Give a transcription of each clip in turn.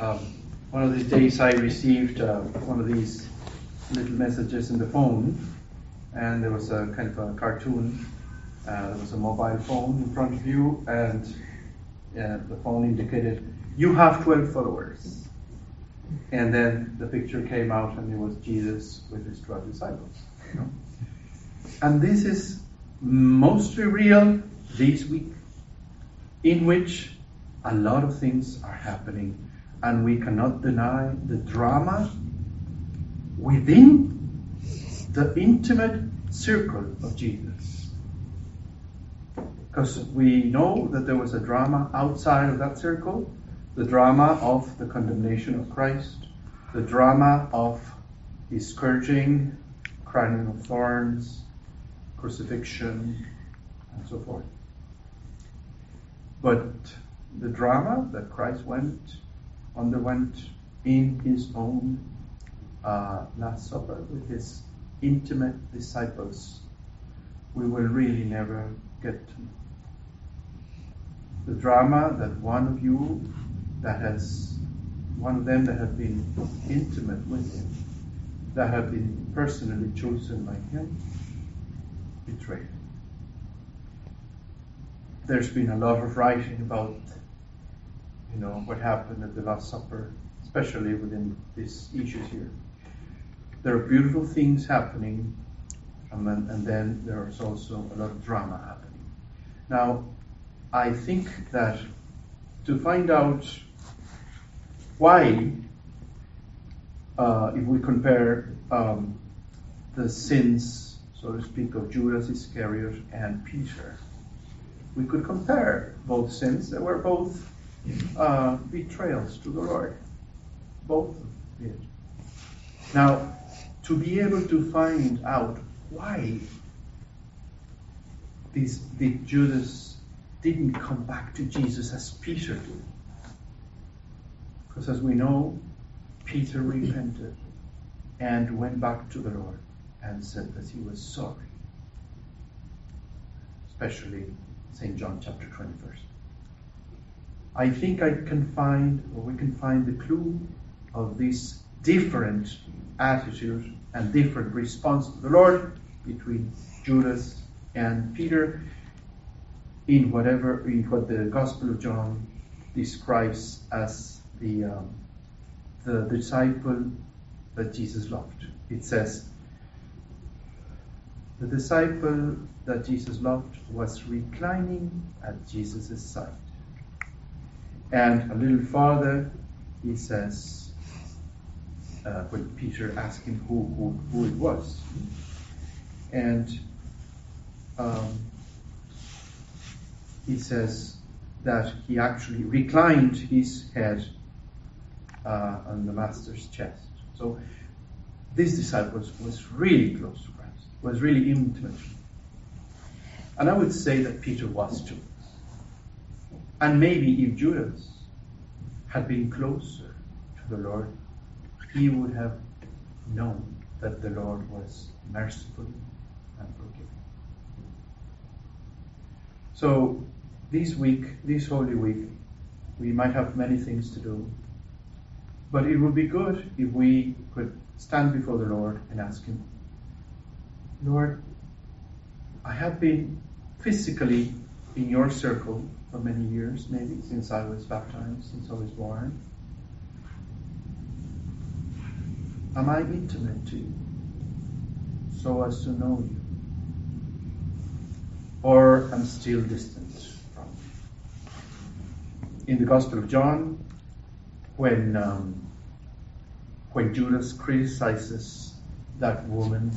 One of these days I received one of these little messages in the phone, and there was a kind of a cartoon. There was a mobile phone in front of you, and the phone indicated, "You have 12 followers." And then the picture came out, and it was Jesus with his 12 disciples. You know? And this is mostly real this week, in which a lot of things are happening, and we cannot deny the drama within the intimate circle of Jesus. Because we know that there was a drama outside of that circle, the drama of the condemnation of Christ, the drama of his scourging, crowning of thorns, crucifixion, and so forth. But the drama that Christ underwent in his own Last Supper with his intimate disciples, we will really never get to. The drama that one of them that have been intimate with him, that have been personally chosen by him, betrayed. There's been a lot of writing about, what happened at the Last Supper, especially within these issues here. There are beautiful things happening, and then there's also a lot of drama happening. Now, I think that to find out why, if we compare the sins, so to speak, of Judas Iscariot and Peter, we could compare both sins. They were both betrayals to the Lord. Both did. Now, to be able to find out why Judas didn't come back to Jesus as Peter did. Because as we know, Peter repented and went back to the Lord and said that he was sorry. Especially St. John chapter 21. I think we can find the clue of this different attitude and different response to the Lord between Judas and Peter in what the Gospel of John describes as the disciple that Jesus loved. It says, the disciple that Jesus loved was reclining at Jesus' side. And a little farther, he says, when Peter asked him who it was. And he says that he actually reclined his head on the Master's chest. So this disciple was really close to Christ, was really intimate. And I would say that Peter was too. And maybe if Judas had been closer to the Lord, he would have known that the Lord was merciful and forgiving. So this Holy Week, we might have many things to do, but it would be good if we could stand before the Lord and ask him, Lord, I have been physically in your circle for many years, maybe since I was baptized, since I was born. Am I intimate to you so as to know you? Or I'm still distant from you? In the Gospel of John, when Judas criticizes that woman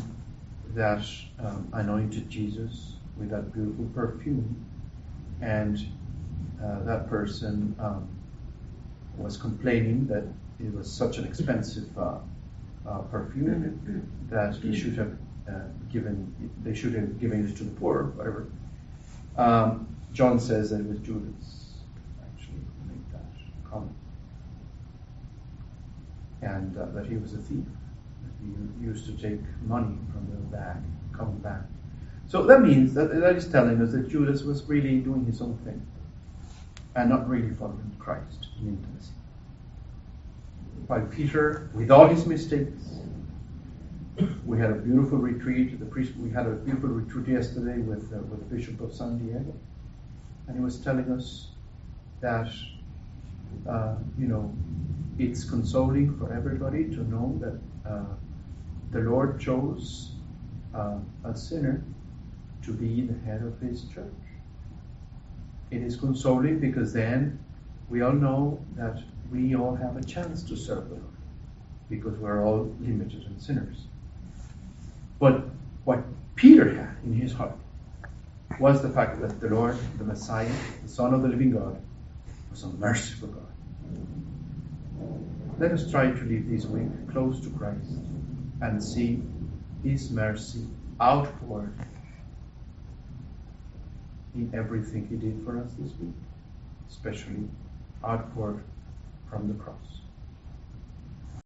that anointed Jesus with that beautiful perfume, and that person was complaining that it was such an expensive perfume that they should have given it to the poor, whatever. John says that it was Judas actually who made that comment, and that he was a thief. That he used to take money from the bag, coming back. So that means that is telling us that Judas was really doing his own thing and not really following Christ in intimacy. while Peter, with all his mistakes, we had a beautiful retreat. We had a beautiful retreat yesterday with the Bishop of San Diego, and he was telling us that it's consoling for everybody to know that the Lord chose a sinner to be the head of His church. It is consoling because then we all know that we all have a chance to serve the Lord, because we're all limited and sinners. But what Peter had in his heart was the fact that the Lord, the Messiah, the Son of the living God, was a merciful God. Let us try to live this week close to Christ and see His mercy outpoured in everything He did for us this week, especially outpoured from the cross.